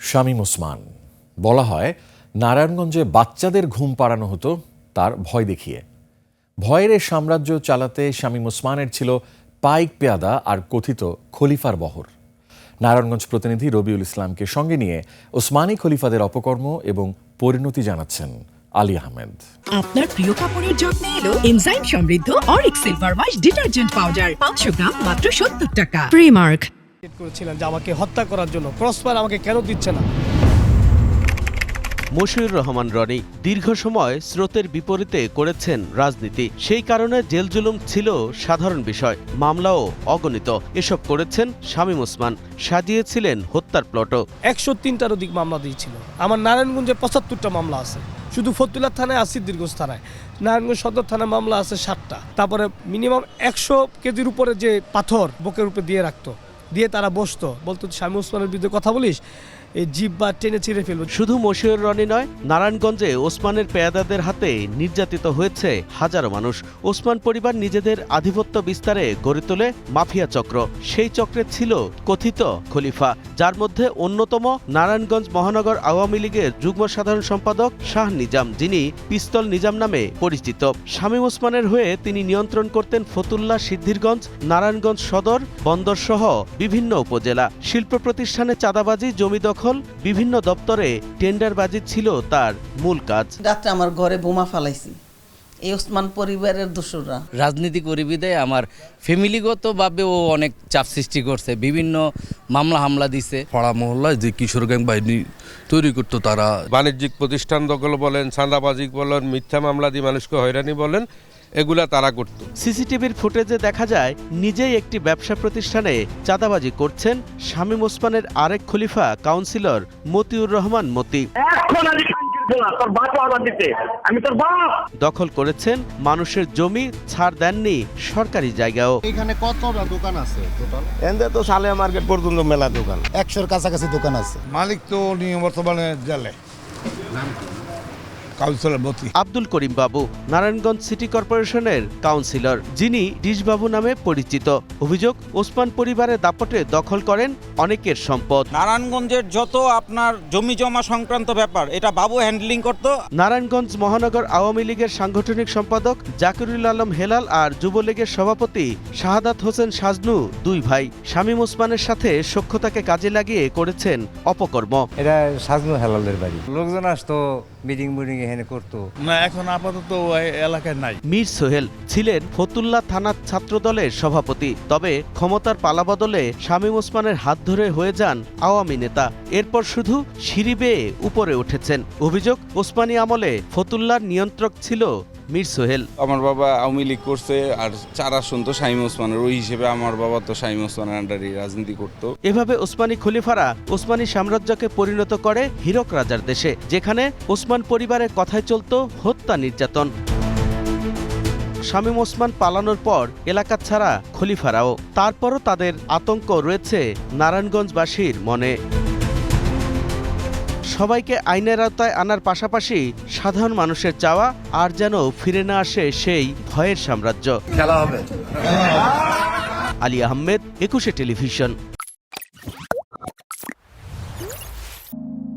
শামীম ওসমান। বলা হয় নারায়ণগঞ্জে বাচ্চাদের ঘুম পাড়ানো হতো তার ভয় দেখিয়ে। ভয়ের এই সাম্রাজ্য চালাতে শামীম ওসমানের ছিল পাইক পেয়াদা আর কথিত খলিফার বহর। নারায়ণগঞ্জ প্রতিনিধি রবিউল ইসলামকে সঙ্গে নিয়ে ওসমানী খলিফাদের অপকর্ম এবং পরিণতি জানাচ্ছেন আলী আহমেদ। আপনার প্রিয় কাপড়ের যত্নে এলো এনজাইম সমৃদ্ধ Arik silver wash detergent powder 500 গ্রাম মাত্র 70 টাকা। প্রিমার্ক করেছিলেন যে আমাকে হত্যা করার জন্য ক্রসফায়ার আমাকে কেন দিচ্ছে না। মশিউর রহমান রনি দীর্ঘ সময় স্রোতের বিপরীতে করেছেন রাজনীতি। সেই কারণে জেল জুলুম ছিল সাধারণ বিষয়, মামলাও অগণিত। এসব করেছেন শামীম ওসমান, সাজিয়েছিলেন হত্যার প্লটও। 103টার অধিক মামলা দিয়েছিল। আমার নারায়ণগঞ্জে 75টা মামলা আছে, শুধু ফতুল্লা থানায় আর সিদ্দিরগঞ্জ থানায়। নারায়ণগঞ্জ সদর থানায় মামলা আছে 7টা। তারপরে মিনিমাম 100 কেজির উপরে যে পাথর বুকের উপরে দিয়ে রাখতো, দিয়ে তারা বসতো, বলতো শামীম ওসমানের বিরুদ্ধে কথা বলিস, এই জিভ বা টেনে ছিঁড়ে ফেলবো। শুধু মশিউর রনি নয়, নারায়ণগঞ্জে ওসমানের পেয়াদাদের হাতে নির্যাতিত হয়েছে হাজারো মানুষ। ওসমান পরিবার নিজেদের আধিপত্য বিস্তারে গড়ে তোলে মাফিয়া চক্র। সেই চক্রে ছিল কথিত খলিফা, যার মধ্যে অন্যতম নারায়ণগঞ্জ মহানগর আওয়ামী লীগের যুগ্ম সাধারণ সম্পাদক শাহ নিজাম, যিনি পিস্তল নিজাম নামে পরিচিত। শামীম ওসমানের হয়ে তিনি নিয়ন্ত্রণ করতেন ফতুল্লা, সিদ্ধিরগঞ্জ, নারায়ণগঞ্জ সদর, বন্দর সহ বিভিন্ন উপজেলা। শিল্প প্রতিষ্ঠানে চাঁদাবাজি, জমি দখল, বিভিন্ন দপ্তরে টেন্ডারবাজি ছিল তার মূল কাজ। রাত্রে আমার ঘরে বোমা ফালাইছি এই ওসমান পরিবারের দোসররা। রাজনীতি করি বিদায় আমার ফ্যামিলিগতভাবেও অনেক চাপ সৃষ্টি করছে, বিভিন্ন মামলা হামলা দিছে। পাড়া মহল্লায় যে কিশোর গ্যাং বাহিনী তৈরি করতো, তারা বাণিজ্যিক প্রতিষ্ঠান দখল বলেন, চাঁদাবাজি বলেন, মিথ্যা মামলা দিয়ে মানুষকে হয়রানি বলেন, এগুলা তারা করত। সিসিটিভির ফুটেজে দেখা যায় নিজেই একটি ব্যবসা প্রতিষ্ঠানে চাঁদাবাজি করছেন শামীম ওসমানের আরেক খলিফা কাউন্সিলর মতিউর রহমান মতি। দখল করেছেন মানুষের জমি, ছাড় দেননি সরকারি জায়গাও। এখানে কতটা দোকান আছে টোটাল? এন্ডে তো সালেয়া মার্কেট পর্যন্ত মেলা দোকান, 100-র কাছাকাছি দোকান আছে। মালিক তো নিয়ে বর্তমানে জেলে। আব্দুল করিম বাবু নারায়ণগঞ্জ সিটি কর্পোরেশনের কাউন্সিলর, যিনি ডিশবাবু নামে পরিচিত। অভিযোগ, ওসমান পরিবারের দাপটে দখল করেন অনেকের সম্পদ। নারায়ণগঞ্জের যত আপনার জমি জমা সংক্রান্ত ব্যাপার এটা বাবু হ্যান্ডলিং করত। নারায়ণগঞ্জ মহানগর আওয়ামী লীগের সাংগঠনিক সম্পাদক জাকিরুল আলম হেলাল আর যুবলীগের সভাপতি শাহাদাত হোসেন সাজনু দুই ভাই শামীম ওসমানের সাথে সখ্যতাকে কাজে লাগিয়ে করেছেন অপকর্ম। এটা সাজনু হেলালের বাড়ি, লোকজন আসতো মিটিং এখানে করতো না, এখন আপাতত এলাকায় নাই। মীর সোহেল ছিলেন ফতুল্লা থানার ছাত্রদলের সভাপতি, তবে ক্ষমতার পালাবদলে শামীম ওসমানের হাত ধরে হয়ে যান আওয়ামী নেতা। এরপর শুধু সিঁড়ি বেয়ে উপরে উঠেছেন। অভিযোগ, ওসমানী আমলে ফতুল্লার নিয়ন্ত্রক ছিল মীর সোহেল। আমার বাবা আওয়ামী লীগ করছে আর চারা শুনতো শামীম ওসমানের, ওই হিসেবে আমার বাবা তো শামীম ওসমানের আন্ডারে রাজনীতি করত। এভাবে ওসমানী খলিফারা ওসমানী সাম্রাজ্যকে পরিণত করে হীরক রাজার দেশে, যেখানে ওসমান পরিবারের কথায় চলত হত্যা, নির্যাতন। শামীম ওসমান পালানোর পর এলাকা ছাড়া খলিফারাও। তারপরও তাদের আতঙ্ক রয়েছে নারায়ণগঞ্জবাসীর মনে। সবাইকে আইনের আওতায় আনার পাশাপাশি সাধারণ মানুষের চাওয়া আর যেন ফিরে না আসে সেই ভয়ের সাম্রাজ্য। খেলা হবে। আলী আহমেদ, 21 টেলিভিশন।